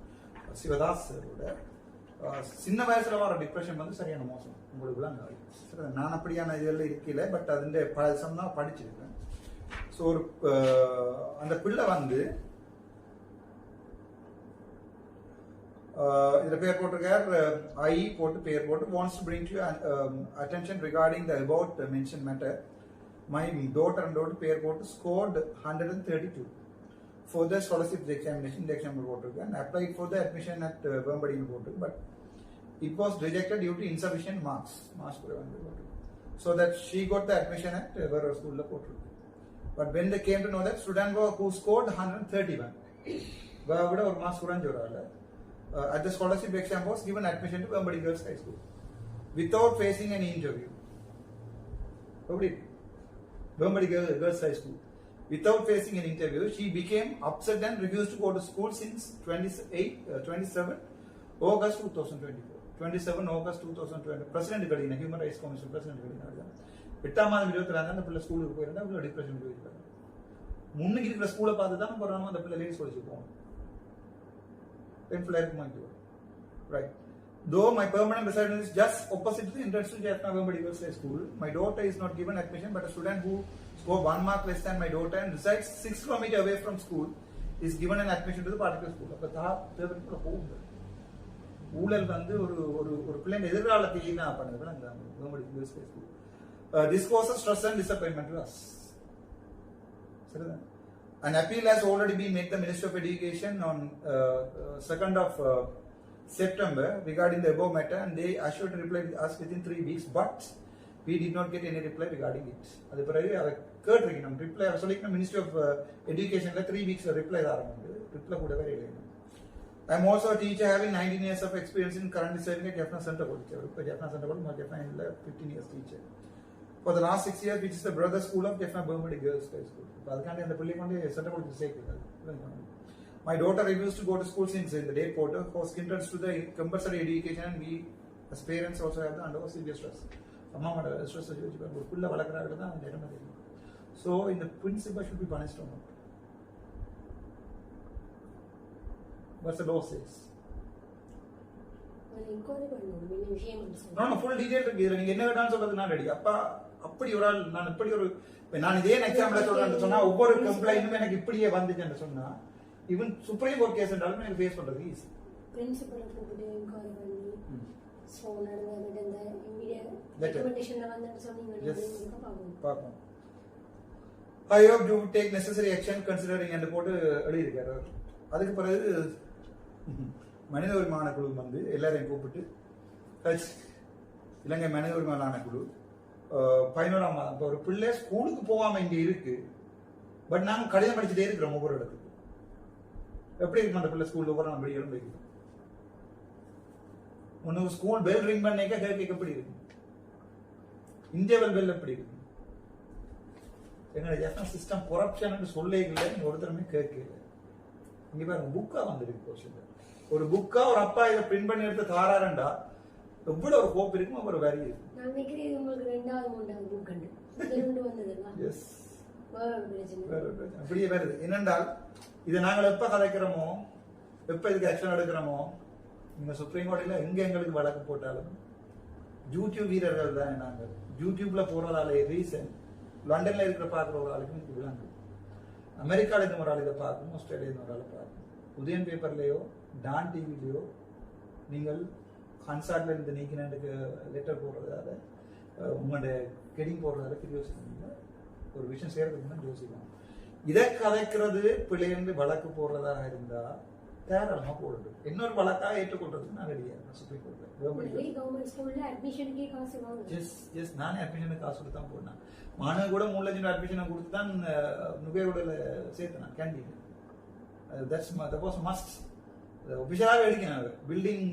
சிவதாஸ் சாரோட சின்ன வயசுல வர டிப்ரெஷன் வந்து சரியான மோசம் உங்களுக்கு. நான் அப்படியான இதெல்லாம் இருக்கல. பட் அதுന്റെ பல தான் படிச்சிருக்கேன். ஸோ ஒரு அந்த பிள்ளை வந்து இதுல பேர் போட்டிருக்கார். ஐ போட்டு பேர் போட்டு wants to bring to your attention regarding the about mentioned matter. My daughter and daughter பேர் போட்டு scored 132 for the scholarship examination. இந்த எக்ஸாம்பிள் போட்டிருக்கு and applied for the admission at Vembadi போட்டு but it was rejected due to insufficient marks so that she got the admission at வேற ஸ்கூல்ல போட்டிருக்கு. But when they came to know that student who scored 131 விட ஒரு marks குறைஞ்ச ஒரு ஆளு at the scholarship exam was given admission to Vambadi Girls High School without facing any interview. Vambadi Girls High School without facing an interview. She became upset and refused to go to school since 27 August 2024. 27 August 2020 President Kadina Human Rights Commission President Kadina 8ஆம் மாதம் 22 அந்த பிள்ளை ஸ்கூலுக்கு போயிருந்தா அவ்வளோ depression போயிருக்காங்க. முன்னுக்கு இருக்கிற ஸ்கூலை பார்த்து தான் போறாங்க. அந்த பிள்ளை லேடிஸ் காலேஜ் போகணும். Right. Though my permanent residence is just opposite to the entrance to Jaffna Vambadi Girls High School, my daughter is not given admission, but a student who scored 1 mark less than my daughter and resides 6 km away from school is given an admission to the particular school. அப்ப தேவைக்குள்ள போகுது. ஊழல் வந்து ஒரு பிள்ளைங்க எதிர்காலத்தை என்ன பண்ணுது அந்த Vambadi Girls High School. This causes stress and disappointment to us. An appeal has already been made to the Minister of Education on 2nd of September regarding the above matter, and they assured to reply us within 3 weeks, but we did not get any reply regarding it. அது பிறகு அதை கேட்டிருக்கணும். Reply சொல்லிக்கணும். Ministry of Educationல 3 weeks reply தரணும். Reply கூடவே இல்லை. I am also a teacher having 19 years of experience in currently serving at Jaffna Center College. Jaffna Center College, Jaffna is 15 years teacher. For the last 6 years, which is the brother school of Jaffna Vambadi Girls High School. அதுக்காண்டி அந்த பிள்ளை கொண்டு centre college சேர்க்கிறது. My daughter refused to go to school since in the day porter was entrance to the compulsory education, and we as parents also have to undergo severe stress. அம்மாவோட stress வச்சு ஒரு பிள்ளை வளர்க்குறாங்க தான் அந்த இடமே தெரியும். ஸோ இந்த principal should be punished or not. What's the law says? Full detail இருக்கு. இதுல நீங்க என்ன வேணாலும் சொல்றது நான் ரெடி. அப்பா அப்படி ஒரு ஆள் நான் இப்படி ஒரு நான் இதே எக்ஸாம்பிள் சொல்றேன்னு சொன்னா ஒவ்வொரு கம்ப்ளைண்ட்டும் எனக்கு இப்படியே வந்துச்சுன்னு சொன்னா ஈவன் சுப்ரீம் கோர்ட் கேஸ் என்றாலும் எனக்கு ஃபேஸ் பண்றது ஈஸி. பிரின்சிபல் கூப்பிட்டு என்கொயரி பண்ணி சோ நடந்த இந்த இமிடியேட் ரெக்கமெண்டேஷன்ல வந்து சொன்னீங்க பாப்போம். I hope you take necessary action considering and போட்டு எழுதி இருக்காரு. அதுக்கு பிறகு மனித உரிமை குழு வந்து எல்லாரையும் கூப்பிட்டு இலங்கை மனித உரிமை குழு 11ஆம் மாதம் ஒரு பிள்ளை ஸ்கூலுக்கு போகாம இங்க இருக்கு. பட் நாங்க கடிதம் படிச்சுட்டே இருக்கிறோம் ஒவ்வொரு இடத்துக்கு. எப்படி இருக்கும் அந்த பிள்ளை ஸ்கூல்ல போற நம்ம வெளியே போயிருக்கோம். உனக்கு ஸ்கூல் பெல் ரிங் பண்ணிக்க கேட்க எப்படி இருக்கு? இந்தியாவில் பெல் எப்படி இருக்கு? எங்களோட எஜுகேஷன் சிஸ்டம் கரப்ஷன் சொல்லே இல்லை, நீங்க ஒருத்தருமே கேட்கல. இங்க பாருங்க புக்கா வந்துருக்கு. ஒரு புக்கா ஒரு அப்பா இதை பிரிண்ட் பண்ணி எடுத்து தாராரண்டா எவ்வளவு ஒரு கோப் இருக்கும், ஒரு வரி இருக்கு. நான் நினைக்கிறேன் உங்களுக்கு 2வது 3வது புக் கண்டு ரெண்டு வந்ததுலாம். எஸ், வேற ஒரு பிரச்சனை. அப்படியே வருது. என்னென்றால் இதை நாங்கள் எப்ப கதைக்கிறோமோ, எப்ப இதுக்கு ஆக்ஷன் எடுக்கிறோமோ, நீங்க சுப்ரீம் கோர்ட்ல எங்க எங்களுக்கு வழக்கு போட்டாலும் யூடியூப் வீரர்கள் தான் நாங்கள். யூடியூப்ல போறதால ரீசன் லண்டன்ல இருக்கிற பார்க்குற ஒரு ஆளுக்கு இது விளங்கும், அமெரிக்கால இருந்து ஒரு ஆள் இதை பார்க்கணும், ஆஸ்திரேலியா இருந்து ஒரு ஆளை பார்க்கணும். உதயன் பேப்பர்லயோ டான் டிவிலையோ நீங்கள் கன்சார்ட்ல இருந்து நீக்கினதுக்கு லெட்டர் போடுறதால உங்களுடைய கெடிங் போடுறதால யோசிக்கணும். ஒரு விஷயம் செய்யறதுக்கு முன்னாடி யோசிக்கணும். இதை கதைக்கிறது பிள்ளைங்க வழக்கு போடுறதாக இருந்தா தாராளமா போடுறது. இன்னொரு வழக்கா ஏற்றுக்கொள்றதுக்கு நான் ரெடியா இருக்கேன். சுப்ரீம் கோர்ட்ல கவர்மெண்ட் ஸ்கூல்ல அட்மிஷனுக்கே காசு வாங்குது. எஸ், நானே அட்மிஷனுக்கு காசு கொடுத்து தான் போனேன். மாணவ கூட 3 லட்சம் அட்மிஷனை கொடுத்து தான் நுகையோட சேர்த்தேன் கேண்டீன். That was must. ஒபிஷியலாக எடுக்கணும் பில்டிங்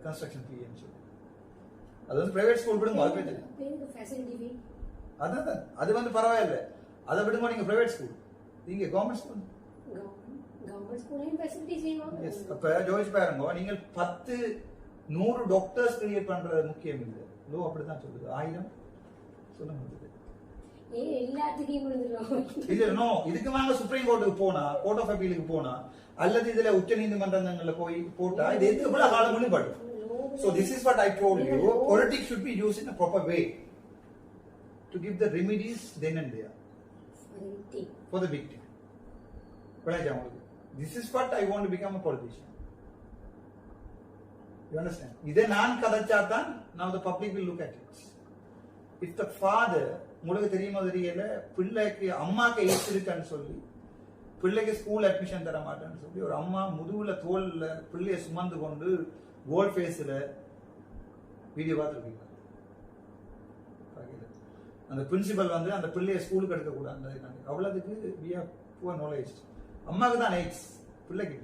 கன்ஸ்ட்ரக்ஷன் ஃபீன்னு சொல்லி. அது வந்து பிரைவேட் ஸ்கூல் விடுங்க, அதான் அது வந்து பரவாயில்ல. அதை விடுங்க, நீங்க பிரைவேட் ஸ்கூல், நீங்க கவர்மெண்ட் ஸ்கூல். எஸ், அப்ப ஜோதிச்சு பாருங்க, நீங்கள் 10-100 டாக்டர்ஸ் கிரியேட் பண்றது முக்கியம் இல்லை. லோ அப்படிதான் சொல்லுது. 1000 சொல்ல முடியுது. இல்ல, நோ, இதுக்கு வாங்க சுப்ரீம் கோர்ட்டுக்கு போனா, கோர்ட் ஆஃப் அப்பீலுக்கு போனா, அல்லது இதுல உச்ச நீதிமன்றங்கள்ல போய் போட்டா இது எவ்வளவு காலம் முடிபடும். So this is what I told you. Politics should be used in a proper way to give the remedies then and there for the victim. This is what I want to become a politician. You understand? இதை நான் கதைச்சாதான் now the public will look at it. If the father, உங்களுக்கு தெரியுமா தெரியல, பிள்ளைக்கு அம்மாக்கு AIDS இருக்குன்னு சொல்லி பிள்ளைக்கு ஸ்கூல் அட்மிஷன் தர மாட்டேன்னு சொல்லி ஒரு அம்மா முதுகுல தோல்ல பிள்ளைய சுமந்து கொண்டு கோல்ட் ஃபேஸ்ல வீடியோ பார்த்துருக்கீங்க. அந்த பிரின்சிபல் வந்து அந்த பிள்ளைய ஸ்கூலுக்கு எடுக்க கூடாது, அவ்வளவுக்கு we are poor knowledge. அம்மாக்கு தான் எய்ட்ஸ், பிள்ளைக்கு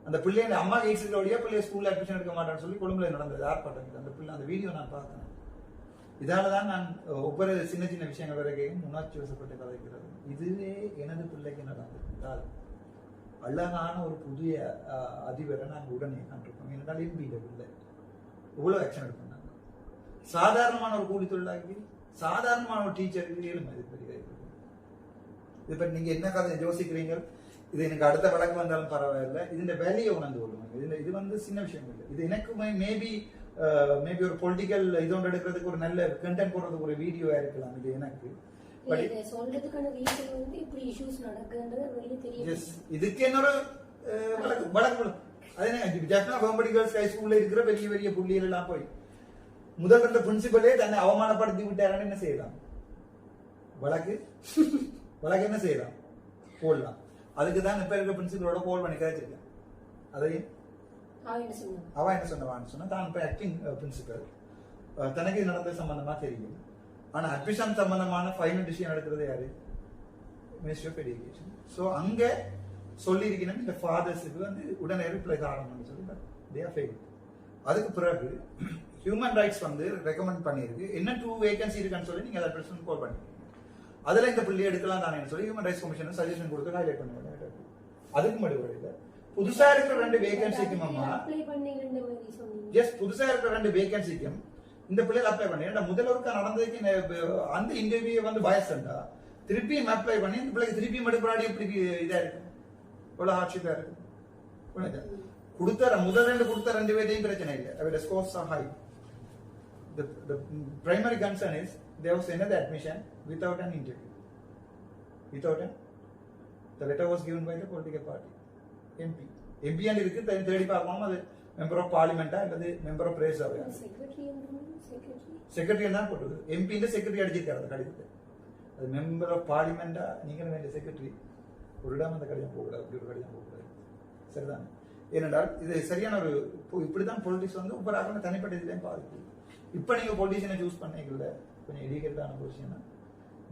அந்த பிள்ளைய அம்மாக்கு எய்ட்ஸ் இருக்கிற பிள்ளைய ஸ்கூல்ல அட்மிஷன் எடுக்க மாட்டேன்னு சொல்லி கொழும்புல நடந்தது ஆர்ப்பாட்டம். அந்த பிள்ளை அந்த வீடியோ நான் பார்த்தேன். இதாலதான் நான் ஒவ்வொரு சின்ன சின்ன விஷயங்கள் வரைக்கும் உணர்ச்சி வசப்பட்டு கதைக்கிறது. இதுவே எனது பிள்ளைக்கு நடந்தது. அழகான ஒரு புதிய அதிபரை நாங்கள் உடனே கண்டிருக்கோம். என்றால் எம்பியில பிள்ளை இவ்வளவு ஆக்ஷன் எடுப்பாங்க. சாதாரணமான ஒரு கூலி தொழிலாளி, சாதாரணமான ஒரு டீச்சருக்கு 7 மதிப்பு. இது பற்றி நீங்க என்ன கதை யோசிக்கிறீங்க? இது எனக்கு அடுத்த வழக்கு வந்தாலும் பரவாயில்லை, இதுல வேலையை உணர்ந்து கொள்ளுங்க. இது வந்து சின்ன விஷயம் இல்லை. இது எனக்கு மேபி ஒரு பொலிட்டிக்கல் இதோட எடுக்கிறதுக்கு ஒரு நல்ல கண்டென்ட் போடுறதுக்கு ஒரு வீடியோ இருக்கலாம். இது எனக்கு இதுக்கு என்னோட வழக்கு ஸ்கூல்ல இருக்கிற பெரிய பெரிய புள்ளிகள் எல்லாம் போய் முதல் கட்ட பிரின்சிபலே தன்னை அவமானப்படுத்தி விட்டாருன்னு என்ன செய்யலாம்? வழக்கு என்ன செய்யலாம்? போடலாம். அதுக்கு தான் இப்ப இருக்கிற பிரின்சிபலோட கோல் பண்ணி கிடைச்சிருக்கேன். அதையும் அவ என்ன சொன்னவான்னு சொன்னா, தான் இப்ப ஆக்டிங் பிரின்சிபல், தனக்கு நடந்த சம்பந்தமா தெரியும். ஆனா அட்மிஷன் சம்பந்தமான ஃபைனல் டிசிஷன் எடுக்கிறது யாரு? Ministry of education. ஸோ அங்க சொல்லி இருக்கணும் இந்த ஃபாதர்ஸுக்கு வந்து உடனே ரிப்ளை தரணும்னு சொல்லி தே ஆர் ஃபெயில். அதுக்கு பிறகு ஹியூமன் ரைட்ஸ் வந்து ரெக்கமெண்ட் பண்ணியிருக்கு, என்ன 2 வேகன்சி இருக்குன்னு சொல்லி நீங்க அதை பிரச்சனை கால் பண்ணிருக்கீங்க. அதுல இந்த பிள்ளையை எடுக்கலாம் தானே சொல்லி ஹியூமன் ரைட்ஸ் கமிஷன் சஜஷன் கொடுத்து ஹைலைட் பண்ணுவாங்க. அதுக்கு மட்டும் புதுசா இருக்கிற 2 வேகன்சிக்கும் புதுசா இருக்கிற 2 வேகன்சிக்கும் இந்த பிள்ளைகள் அப்ளை பண்ணி முதல் ஒருக்கா நடந்ததுக்கு அந்த இன்டர்வியூ வந்து பயசண்டா திருப்பியும் அப்ளை பண்ணி இந்த பிள்ளைக்கு திருப்பியும் எடுப்பாடி எப்படி இதா இருக்கு? இவ்வளவு ஹார்ட்ஷிப்பா இருக்கு. கொடுத்த முதல் 2 கொடுத்த 2 பேரையும் பிரச்சனை இல்லை, அவருடைய scores are high. The primary concern is there was another admission without an interview. The letter was given by the political party. MP and இருக்கு தேடி பார்க்கணும். அது மெம்பர் ஆஃப் பார்லிமெண்டா அல்லது மெம்பர் ஆஃப் பிரேஸ் ஆகும். செக்ரட்டரி தான் போட்டது. MP இந்த secretary அடிச்சிருக்காரு அந்த கடிதத்தை. அது மெம்பர் ஆஃப் பார்லிமெண்டா நீங்க வேண்டிய செக்ரட்டரி ஒரு இடம் அந்த கடிதம் போகக்கூடாது, அப்படி ஒரு கடிதம் போகக்கூடாது. சரிதான். ஏனென்றால் இது சரியான ஒரு இப்படிதான் பொலிட்டிக்ஸ் வந்து ஒவ்வொரு தனிப்பட்ட இதுலையும் பாதிக்குது. இப்ப நீங்க பொலிட்டிஷியனை சூஸ் பண்ணீங்கல்ல, கொஞ்சம் எடிகேட்டடான பொசிஷனா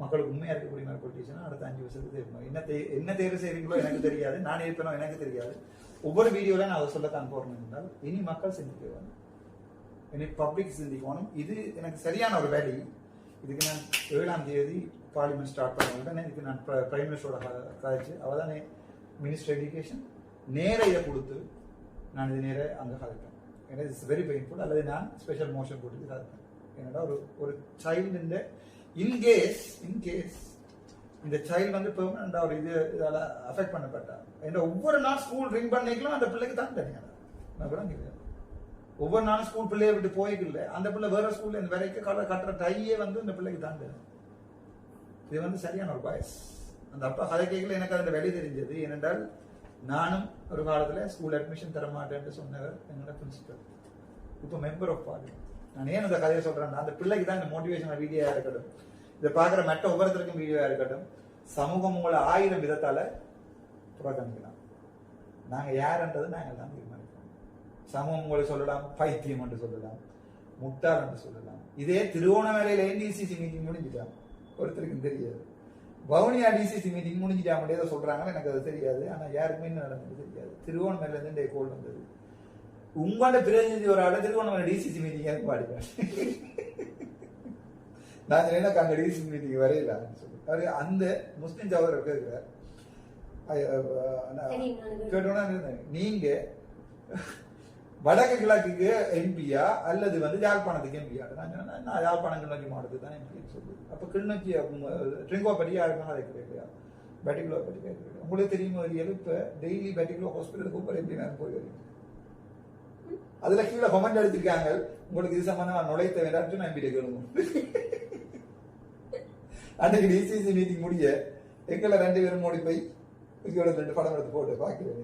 மக்களுக்கு உண்மையா இருக்கக்கூடிய மாதிரி பொலிட்டீஷியன் அடுத்த 5 வருஷத்துக்கு தெரியும். என்ன தேர்வு செய்றீங்களோ எனக்கு தெரியாது, நான் இருப்பேனோ எனக்கு தெரியாது. ஒவ்வொரு வீடியோல நான் அதை சொல்லத்தான் போறேன் என்றால் இனி மக்கள் சிந்திக்கணும், இனி பப்ளிக் சிந்திக்கணும். இது எனக்கு சரியான ஒரு வேலை. இதுக்கு நான் 7ஆம் தேதி பார்லிமெண்ட் ஸ்டார்ட் பண்ண உடனே இதுக்கு நான் பிரைம் மினிஸ்டரோட கதைச்சு அவள் தானே மினிஸ்டர் எஜுகேஷன் நேர இதை கொடுத்து நான் இது நேர அங்கே கதைப்பேன். ஏன்னா இட்ஸ் வெரி பெயின்ஃபுல். அல்லது நான் ஸ்பெஷல் மோஷன் போட்டு கதைப்பேன். ஏன்னா ஒரு சைல்டு இந்த இன்கேஸ் இந்த சைல்டு வந்து பெர்மனண்டா ஒரு இதால அஃபெக்ட் பண்ணப்பட்டா என்ன ஒவ்வொரு நாள் ஸ்கூல் ரிங் பண்ணிக்கலாம் அந்த பிள்ளைக்கு தான் தெரியும். நான் கூட ஒவ்வொரு நாளும் ஸ்கூல் பிள்ளைய விட்டு போய்க்கல அந்த பிள்ளை வேற ஸ்கூல்ல இந்த வரைக்கும் கட்டுற டையே வந்து இந்த பிள்ளைக்கு தான் தெரியும். இது வந்து சரியான ஒரு பாய்ஸ். அந்த அப்பா கதை கேட்கல எனக்கு அதில் வெளியே தெரிஞ்சது. ஏனென்றால் நானும் ஒரு காலத்தில் ஸ்கூல் அட்மிஷன் தர மாட்டேன்னு சொன்னவர் என்னோட பிரின்சிபல், இப்போ மெம்பர் ஆஃப் பார்லிமெண்ட். நான் ஏன் அந்த கதையை சொல்றேன்னா அந்த பிள்ளைக்கு தான் இந்த மோட்டிவேஷனல் வீடியோவா இருக்கட்டும், இதை பார்க்குற மற்ற ஒவ்வொருத்தருக்கும் வீடியோவா இருக்கட்டும், சமூகம் உங்களை 1000 விதத்தால புறக்கணிக்கலாம். நாங்கள் யாருன்றது நாங்கள் தான் தீர்மானிக்கிறோம். சமூகம் உங்களை சொல்லலாம் பைத்தியம் என்று சொல்லலாம், முட்டாள் என்று சொல்லலாம். இதே திருவோணமலையில டிசிசி மீட்டிங் முடிஞ்சுட்டான், ஒருத்தருக்கும் தெரியாது. வவுனியா டிசிசி மீட்டிங் முடிஞ்சுட்டான் ஏதோ சொல்றாங்கன்னு எனக்கு அது தெரியாது. ஆனா யாருக்குமே என்ன நடந்தது தெரியாது. திருவோணமலையில இருந்து இந்த கோல் வந்தது. உங்களோட பிரதிநிதி ஒரு ஆளு திருவோணமலை டிசிசி மீட்டிங் எனக்கு பாடிப்பேன். நான் எனக்கு அங்க டிசிசி மீட்டிங் வரையில சொல்லி அந்த முஸ்லிம் சகோதரர் கேட்கிறார், கேட்டோன்னா நீங்க வடக்கு கிழக்குக்கு எம்பியா அல்லது வந்து யாழ்ப்பாணத்துக்கு எம்பியா? நான் யாழ்ப்பாணம் கிண்ணச்சி மாவட்டத்துக்கு தான் எம்பின்னு சொல்லி. அப்போ கிண்ணச்சி ட்ரிங்கோ பற்றி யாருக்கும் அதை கிடையாது, பேட்டிகுலோ பற்றி கேட்கறது. உங்களுக்கு தெரியுமா இப்போ டெய்லி பேட்டிகுலோ ஹாஸ்பிட்டலுக்கு ஒரு எம்பி நான் போய் வரீங்க. அதுல கீழே கமெண்ட் அடிச்சிருக்காங்க, உங்களுக்கு இது சம்பந்தமா நுழைத்த வேண்டாம் நான் எம்பிட்ட கேளுங்க. அன்னைக்கு டிசிசி மீட்டிங் முடிய எங்களை 2 பேரும் ஓடி போய் 2 படம் எடுத்து போட்டு பாக்கிறேன்.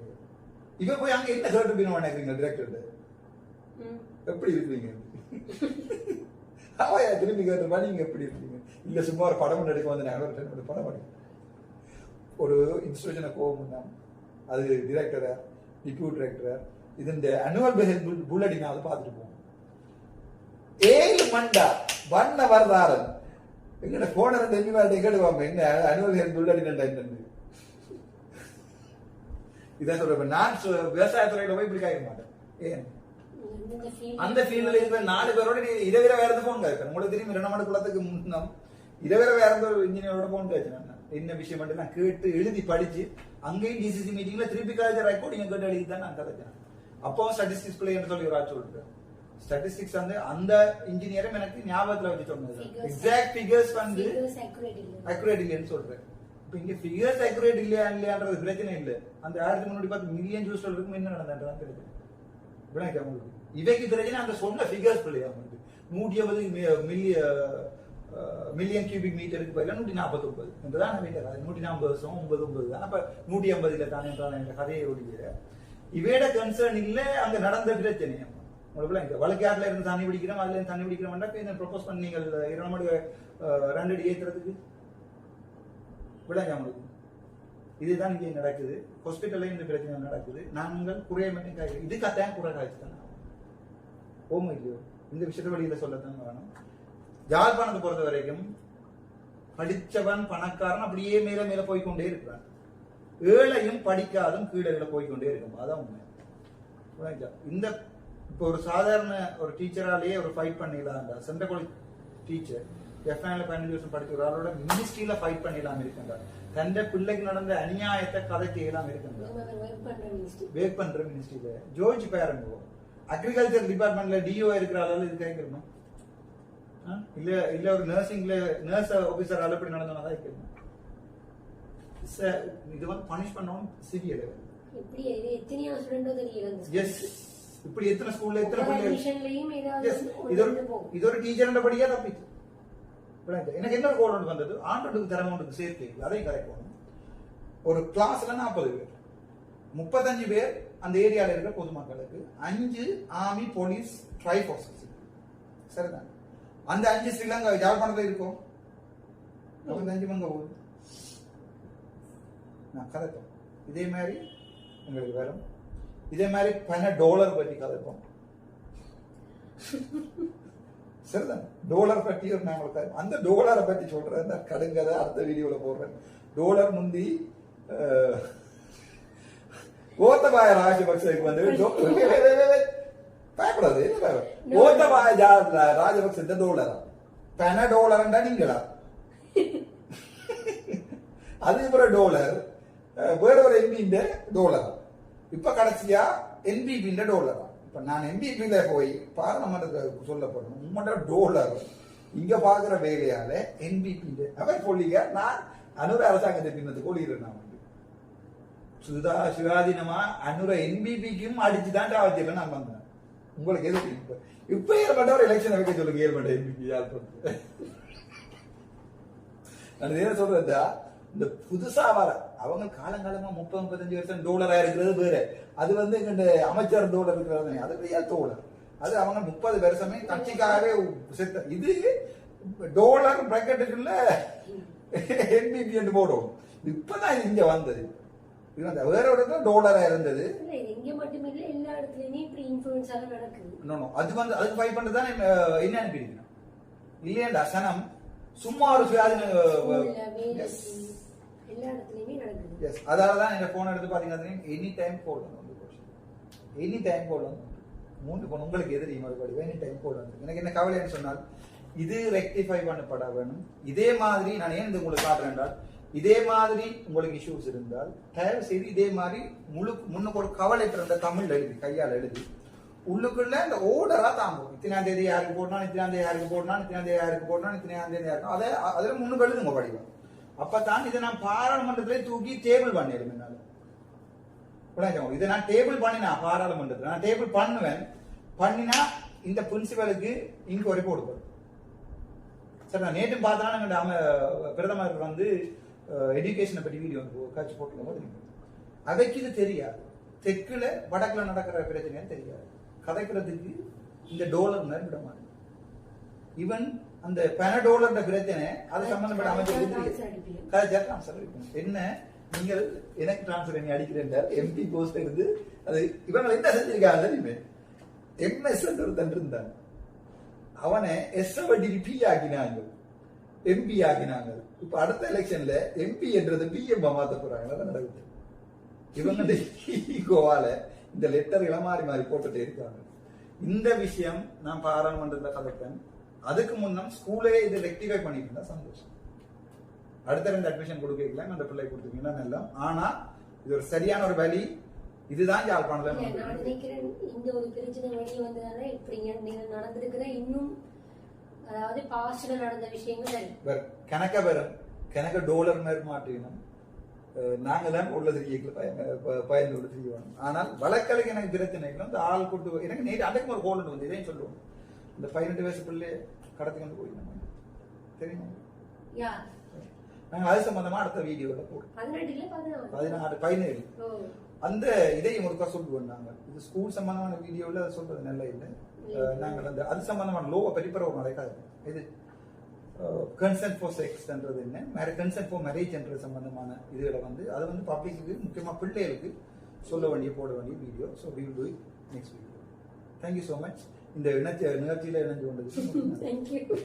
இப்ப போய் அங்க என்ன கேட்டு போய் நினைக்கிறீங்க டிரெக்டர் எப்படி இருப்பீங்க? அவையா திரும்பி கேட்டுப்பா நீங்க எப்படி இருப்பீங்க? இல்ல சும்மா ஒரு படம் எடுக்க வந்து நாங்கள் படம் எடுக்க ஒரு இன்ஸ்டிடியூஷனை கோவம் தான். அது டிரெக்டரா டிப்யூட் டிரெக்டரா இது இந்த அனுவல் புல்லட்டின் அதை பார்த்துட்டு போவோம். 7 மண்டா வண்ண வரதாரன் எங்கட போன 2 எம்பிமார்ட்ட கேட்டுவாங்க என்ன அனுவல் புல்லட்டின் என்னன்னு. இதான் சொல்றேன். நான் விவசாயத்துறையில போய் இப்படி காய்க்க மாட்டேன். ஏன் அந்த ஃபீல்ட்ல இருக்கிற 4 பேரோட இரவிர வேற எது போன் காய்க்கிறேன். உங்களுக்கு தெரியும் 2 மணி குளத்துக்கு முன்னம் இரவிர வேற எந்த இன்ஜினியரோட போன் காய்ச்சினேன். என்ன விஷயம் மட்டும் நான் கேட்டு எழுதி படிச்சு அங்கேயும் டிசிசி மீட்டிங்ல திருப்பி காய்ச்ச ரெக்கார்டிங் கேட்டு எழுதி தான் நான் கதைச்சேன். அப்போ ஸ்டாட்டிஸ்டிக்ஸ் பிள்ளைன்னு சொல்லி ஒரு ஆள் சொல்லிட்டு ஸ்டாட்டிஸ்டிக்ஸ் வந்து அந்த இன்ஜினியரும் எனக்கு ஞாபகத்துல வச்சு சொன்னது எக்ஸாக்ட் ஃபிகர்ஸ் வந்து அக்யூரேட் இல்லைன்னு சொல்றேன். இப்ப இங்க ஃபிகர்ஸ் அக்யூரேட் இல்லையான்றது பிரச்சனை இல்லை. அந்த 1310 மில்லியன் ஜூஸ்ல இருக்கும் என்ன நடந்ததுதான் பிரச்சனை. இவைக்கு பிரச்சனை அந்த சொன்ன ஃபிகர்ஸ் பிள்ளையா வந்து 150 மில்லியன் கியூபிக் மீட்டருக்கு பதிலாக 149 என்றுதான் வேண்டியது. 149 தான். அப்ப 150 தானே என்ற கதையை ஒழிய இவையோட கன்சர்ன் இல்லை அங்க நடந்த பிரச்சனை. உங்களுக்கு வழக்காட்டில இருந்து தண்ணி பிடிக்கிறோம், அதுல இருந்து தண்ணி பிடிக்கிறோம் ப்ரொபோஸ் பண்ணி நீங்கள் 2 அடி ஏற்றுறதுக்கு விளங்க உங்களுக்கு. இதுதான் இங்கே நடக்குது. ஹாஸ்பிட்டல்ல இந்த பிரச்சனை நடக்குது. நாங்கள் குறைய மட்டும் காய்ச்சி இது கட்டாயம் குறை காய்ச்சி தான் ஓம இல்லையோ இந்த விஷயத்த வழியில சொல்லத்தான் வேணும். யாழ்ப்பாணத்தை பொறுத்த வரைக்கும் படிச்சவன் பணக்காரன் அப்படியே மேல மேல போய்கொண்டே இருக்கிறான். ஏழையும் படிக்காதும் கீழே போய்கொண்டே இருக்கும். அதான் உண்மை. இந்த இப்போ ஒரு சாதாரண ஒரு டீச்சராலேயே ஒரு ஃபைட் பண்ணிடலாம். சென்ட்ரல் காலேஜ் டீச்சர் எஃப்ஐல 15 வருஷம் படிச்ச ஒரு ஆளோட மினிஸ்ட்ரியில ஃபைட் பண்ணிடலாம் இருக்கின்றார். தந்த பிள்ளைக்கு நடந்த அநியாயத்தை கதை செய்யலாம் இருக்கின்றார். வேக் பண்ற மினிஸ்ட்ரியில ஜோர்ஜ் பேரங்கோ அக்ரிகல்ச்சர் டிபார்ட்மெண்ட்ல டிஓ இருக்கிற அளவு இது கேட்கணும். இல்ல இல்ல ஒரு நர்சிங்ல நர்ஸ் ஆபீசர் அளவு இப்படி நடந்தோம்னா இருக்கணும். இது வந்து பனிஷ் பண்ணவும் சிவியர் இப்படி எத்தனையோ ஸ்டூடெண்டோ தெரியல. எஸ் இப்படி எத்தனை ஸ்கூல்ல எத்தனை பிள்ளைகள் இது ஒரு டீச்சர் படியா தப்பிச்சு. எனக்கு என்ன கோல் ஒன்று வந்தது, ஆண்டோட்டுக்கு திறமோட்டுக்கு சேர்த்து அதையும் கரெக்ட். ஒரு கிளாஸ்ல 40 பேர், 35 பேர் அந்த ஏரியாவில் இருக்கிற பொதுமக்களுக்கு, 5 ஆர்மி போலீஸ் ட்ரை போர்சஸ். சரிதான். அந்த 5 ஸ்ரீலங்கா யாழ்ப்பாணத்தில் இருக்கும். 5 மங்க போகுது. நான் கதைப்போம். இதே மாதிரி உங்களுக்கு வரும். இதே மாதிரி $10 பற்றி கதைப்போம். சரிதான். டாலர் பற்றி ஒரு நாங்கள் அந்த டாலரை பற்றி சொல்றேன், இந்த கடுங்கதை அடுத்த வீடியோல போடுறேன். டாலர் முந்தி கோத்தபாய ராஜபக்சேக்கு வந்து பயப்படாது. கோத்தபாய ராஜபக்சே டாலரா பென டாலர்ண்டா நீங்களா? அது ஒரு டாலர் வேற ஒரு எம்பியின் டாலரா? இப்ப கடைசியா என்பிபியின் டாலரா? இப்ப நான் என்பிபியில போய் பாராளுமன்றத்துக்கு சொல்லப்படும் உம்மோட டாலர் இங்க பாக்குற வேலையால என்பிபி அவன் சொல்லிக்க நான் அனுர அரசாங்கத்தை பின்னத்து கொள்கிறேன். நான் வந்து சுயாதீனமா அனுர என்பிபிக்கும் அடிச்சுதான் வச்சிருக்கேன் நான் வந்தேன். உங்களுக்கு எது இப்ப ஏற்பட்ட ஒரு எலெக்ஷன் வைக்க சொல்லுங்க. ஏற்பட்ட என்பிபி நான் என்ன சொல்றதா, இந்த புதுசா வர அவங்க காலங்காலமா 30-35 வருஷம் டாலரா இருக்கிறது வேற. அது வந்து எங்க அமைச்சர் டாலர் இருக்கிறது அது ரியல் டாலர். அது அவங்க 30 வருஷமே கட்சிக்காகவே செத்த. இது டாலர் பிராக்கெட்டுக்குள்ள என்பிபி என்று போடும். இப்பதான் இது இங்க வந்தது. வேற ஒரு இடத்துல டாலரா இருந்தது. இங்க மட்டும் இல்ல, எல்லா இடத்துலயுமே இப்படி இன்ஃப்ளூயன்ஸ் ஆக நடக்குது. அது வந்து அதுக்கு ஃபைட் பண்றதுதான் என்ன அனுப்பிடுங்க இல்லையா? சனம் சும்மா ஒரு சுயாதீன எல்லா இடத்துலயுமே நடக்குது. எஸ், அதாலதான் எங்க போன் எடுத்து பாத்தீங்கன்னா எனி டைம் கோல் வந்து எனி டைம் கோல் வந்து 3 போன் உங்களுக்கு எதிரி மறுபடி எனி டைம் கோல் வந்து. எனக்கு என்ன கவலைன்னு சொன்னால் இது ரெக்டிஃபை பண்ணப்பட வேணும். இதே மாதிரி நான் ஏன் இது உங்களுக்கு காட்டுறேன் என்றால், இதே மாதிரி உங்களுக்கு இஷ்யூஸ் இருந்தால் தயவு செய்து இதே மாதிரி முன்னுக்கு ஒரு கவலை இருந்த தமிழ் எழுதி கையால் எழுதி உள்ளுக்குள்ள இந்த ஓர்டரா தாங்கும். இத்தனாம் தேதி யாருக்கு போடணும், இத்தனாம் தேதி யாருக்கு போடணும், இத்தனாம் தேதி யாருக்கு போடணும், இத்தனாம் தேதி யாருக்கும் அதை அதுல முன்னுக்கு எழுதுங்க படிவம். அப்பதான் இதை நான் பாராளுமன்றத்திலே தூக்கி டேபிள் பண்ணிடுவேன். இதை நான் டேபிள் பண்ணினா பாராளுமன்றத்தில் நான் டேபிள் பண்ணுவேன். பண்ணினா இந்த பிரின்சிபலுக்கு இன்கொயரி போடுவோம். சார் நான் நேற்று பார்த்தா பிரதமர் வந்து எஜுகேஷனை பற்றி வீடியோ காட்சி போட்டு போது அதைக்கு இது தெரியாது. தெற்குல வடக்குல நடக்கிற பிரச்சனை தெரியாது. கதைக்கிறதுக்கு இந்த டாலர் விட மாட்டேன். ஈவன் அந்த பெனடோலர் பிரச்சனை அது சம்பந்தப்பட்ட அமைச்சர் என்ன நீங்கள் எனக்கு டிரான்ஸ்பர் பண்ணி அடிக்கிறேன் எம்பி போஸ்ட் இருந்து அது இவங்க என்ன செஞ்சிருக்காங்க தெரியுமே. எம்எஸ் ஒருத்தன் இருந்தான், அவனை எஸ்டி ஆக்கினாங்க, எம்பி ஆக்கினாங்க. இப்ப அடுத்த எலெக்ஷன்ல எம்பி என்றது பிஎம் மாத்த போறாங்க. நடக்குது. இவங்க ஈகோவால இந்த லெட்டர்களை மாறி மாறி போட்டுட்டே இருக்காங்க. இந்த விஷயம் நான் பாராளுமன்றத்தில் கலப்பேன். அதுக்கு முன்னம் ஸ்கூலே இது ரெக்டிஃபை பண்ணிட்டு இருந்தா சந்தோஷம். அடுத்த 2 அட்மிஷன் கொடுக்கலாம், அந்த பிள்ளை கொடுத்துருக்கீங்கன்னா நல்லா. ஆனா இது ஒரு சரியான ஒரு வழி. இதுதான் யாழ்ப்பாணத்துல நான் நினைக்கிறேன். இந்த ஒரு பிரச்சனை வெளியே வந்ததால இப்படிங்க நடந்திருக்கிற இன்னும் அதாவது பாஸ்ட்ல நடந்த விஷயங்கள் கணக்க பெறும் கணக்க டாலர் மாதிரி மாற்றினோம். நாங்க தான் உள்ளது பயந்து உள்ள செய்வோம். ஆனால் வழக்கலுக்கு எனக்கு பிரச்சனைகள் அந்த ஆள் கூட்டு எனக்கு நேற்று அதுக்கு ஒரு கோல் வந்து இதையும் சொல்லுவோம். இந்த 18 வயசு பிள்ளை கடத்தி கொண்டு போயிருந்தோம் தெரியுமா? நாங்க அது சம்பந்தமா அடுத்த வீடியோல போடுவோம். 17 அந்த இதையும் ஒருக்கா சொல்லுவோம். நாங்க இது ஸ்கூல் சம்பந்தமான வீடியோல சொல்றது நல்ல இல்லை. நாங்கள் அந்த அது சம்பந்தமான லோவை பெரிய ஒரு நடக்காது. இது கன்சென்ட் ஃபார் செக்ஸ்ன்றது என்ன, கன்சென்ட் ஃபார் மேரேஜ் என்ற சம்பந்தமான இதுகளை வந்து அதை வந்து பப்ளிக்கு முக்கியமாக பிள்ளைகளுக்கு சொல்ல வேண்டிய போட வேண்டிய வீடியோ. So we will do it next video. Thank you so much. இந்த நிகழ்ச்சியில் இணைஞ்சு கொண்டது.